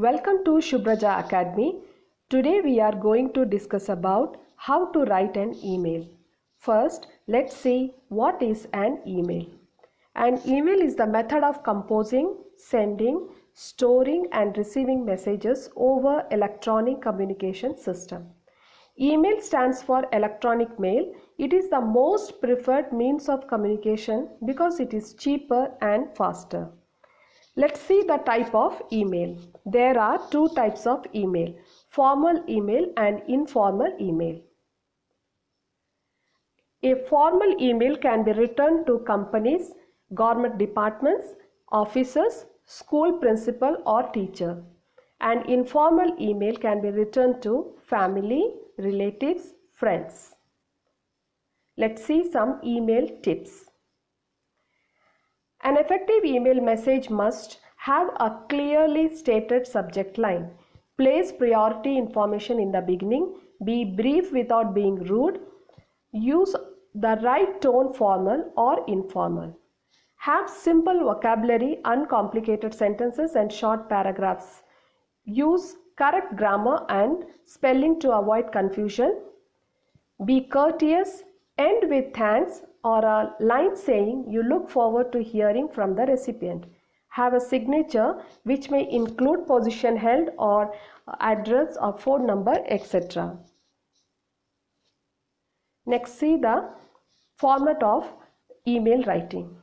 Welcome to Shubhraja Academy. Today we are going to discuss about how to write an email. First, let's see what is an email. An email is the method of composing, sending, storing and receiving messages over electronic communication system. Email stands for electronic mail. It is the most preferred means of communication because it is cheaper and faster. Let's see the type of email. There are two types of email, formal email and informal email. A formal email can be written to companies, government departments, officers, school principal or teacher. An informal email can be written to family, relatives, friends. Let's see some email tips. An effective email message must have a clearly stated subject line. Place priority information in the beginning. Be brief without being rude. Use the right tone, formal or informal. Have simple vocabulary, uncomplicated sentences and short paragraphs. Use correct grammar and spelling to avoid confusion. Be courteous. End with thanks or a line saying you look forward to hearing from the recipient. Have a signature which may include position held or address or phone number, etc. Next, see the format of email writing.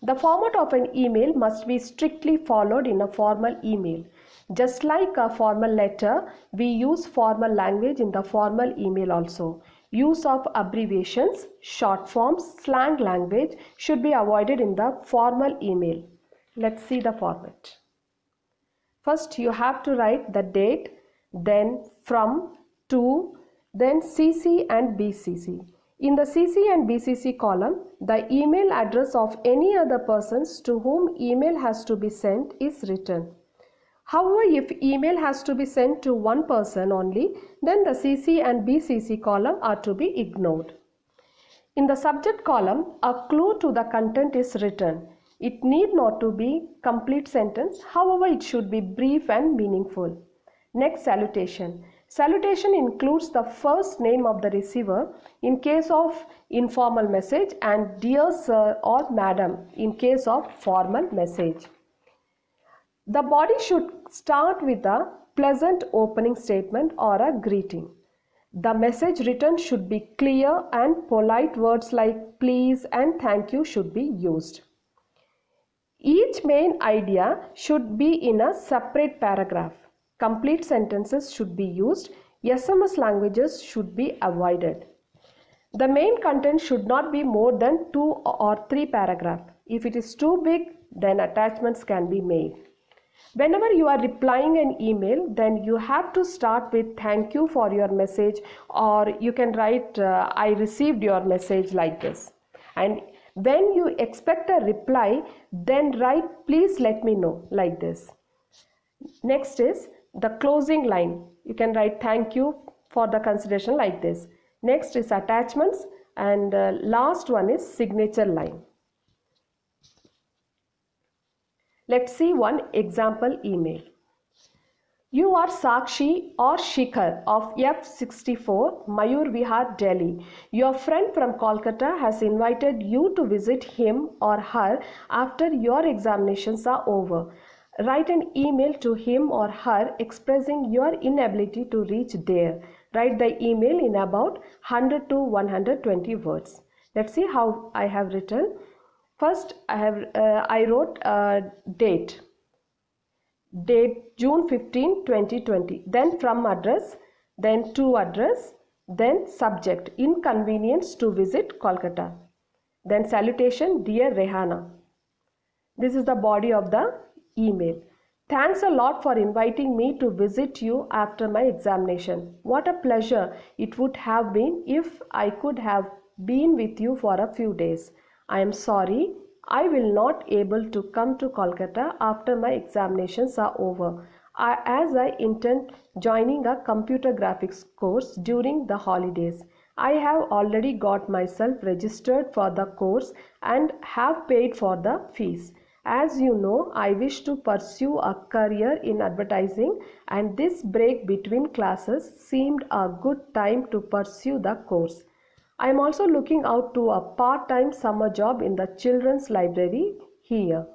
The format of an email must be strictly followed in a formal email. Just like a formal letter, we use formal language in the formal email also. Use of abbreviations, short forms, slang language should be avoided in the formal email. Let's see the format. First, you have to write the date, then from, to, then CC and BCC. In the CC and BCC column, the email address of any other persons to whom email has to be sent is written. However, if email has to be sent to one person only, then the CC and BCC column are to be ignored. In the subject column, a clue to the content is written. It need not to be complete sentence, however, it should be brief and meaningful. Next, salutation. Salutation includes the first name of the receiver in case of informal message and dear sir or madam in case of formal message. The body should start with a pleasant opening statement or a greeting. The message written should be clear and polite words like please and thank you should be used. Each main idea should be in a separate paragraph. Complete sentences should be used. SMS languages should be avoided. The main content should not be more than 2 or 3 paragraphs. If it is too big, then attachments can be made. Whenever you are replying an email, then you have to start with thank you for your message, or you can write I received your message like this. And when you expect a reply, then write please let me know like this. Next is the closing line. You can write thank you for the consideration like this. Next is attachments, and last one is signature line. Let's see one example email. You are Sakshi or Shikhar of F64 Mayur Vihar, Delhi. Your friend from Kolkata has invited you to visit him or her after your examinations are over. Write an email to him or her expressing your inability to reach there. Write the email in about 100 to 120 words. Let's see how I have written. First, I wrote date June 15, 2020. Then from address, then to address, then subject inconvenience to visit Kolkata. Then salutation, dear Rehana. This is the body of the email. Thanks a lot for inviting me to visit you after my examination. What a pleasure it would have been if I could have been with you for a few days. I am sorry, I will not able to come to Kolkata after my examinations are over, as I intend joining a computer graphics course during the holidays. I have already got myself registered for the course and have paid for the fees. As you know, I wish to pursue a career in advertising, and this break between classes seemed a good time to pursue the course. I am also looking out to a part-time summer job in the children's library here.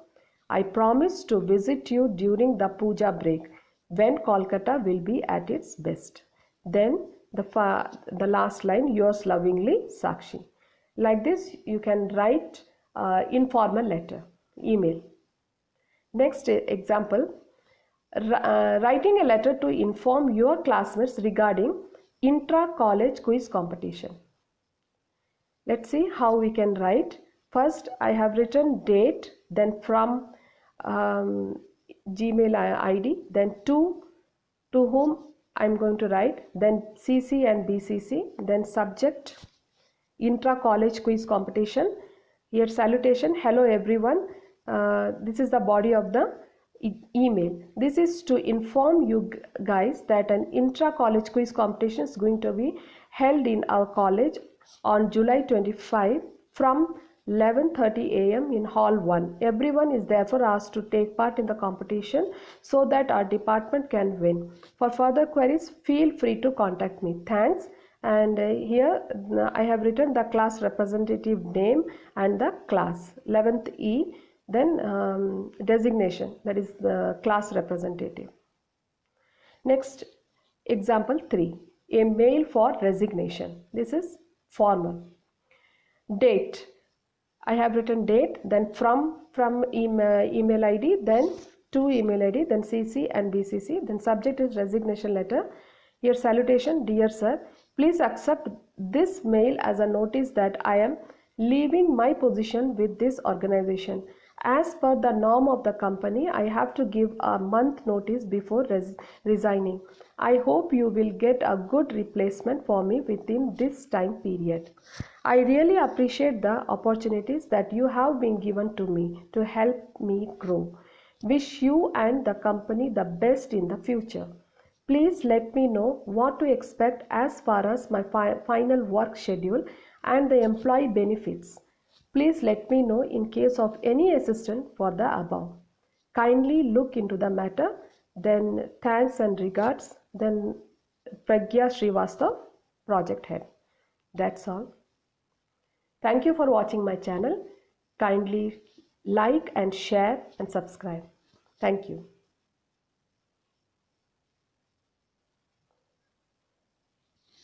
I promise to visit you during the puja break when Kolkata will be at its best. Then the last line, yours lovingly, Sakshi. Like this, you can write informal letter, email. Next example, writing a letter to inform your classmates regarding intra-college quiz competition. Let's see how we can write. First, I have written date, then from Gmail ID, then to whom I'm going to write, then CC and BCC, then subject, intra-college quiz competition. Here salutation, hello everyone. This is the body of the email. This is to inform you guys that an intra-college quiz competition is going to be held in our college on July 25 from 11:30 a.m. in Hall 1. Everyone is therefore asked to take part in the competition so that our department can win. For further queries, feel free to contact me. Thanks. And here I have written the class representative name and the class 11th E, then designation, that is the class representative. Next, example 3, a mail for resignation. This is formal. Date, I have written date, then from email ID, then to email ID, then CC and BCC, then subject is resignation letter. Here salutation, dear sir, please accept this mail as a notice that I am leaving my position with this organization. As per the norm of the company, I have to give a month notice before resigning. I hope you will get a good replacement for me within this time period. I really appreciate the opportunities that you have been given to me to help me grow. Wish you and the company the best in the future. Please let me know what to expect as far as my final work schedule and the employee benefits. Please let me know in case of any assistance for the above. Kindly look into the matter. Then thanks and regards. Then Pragya Srivastav, project head. That's all. Thank you for watching my channel. Kindly like and share and subscribe. Thank you.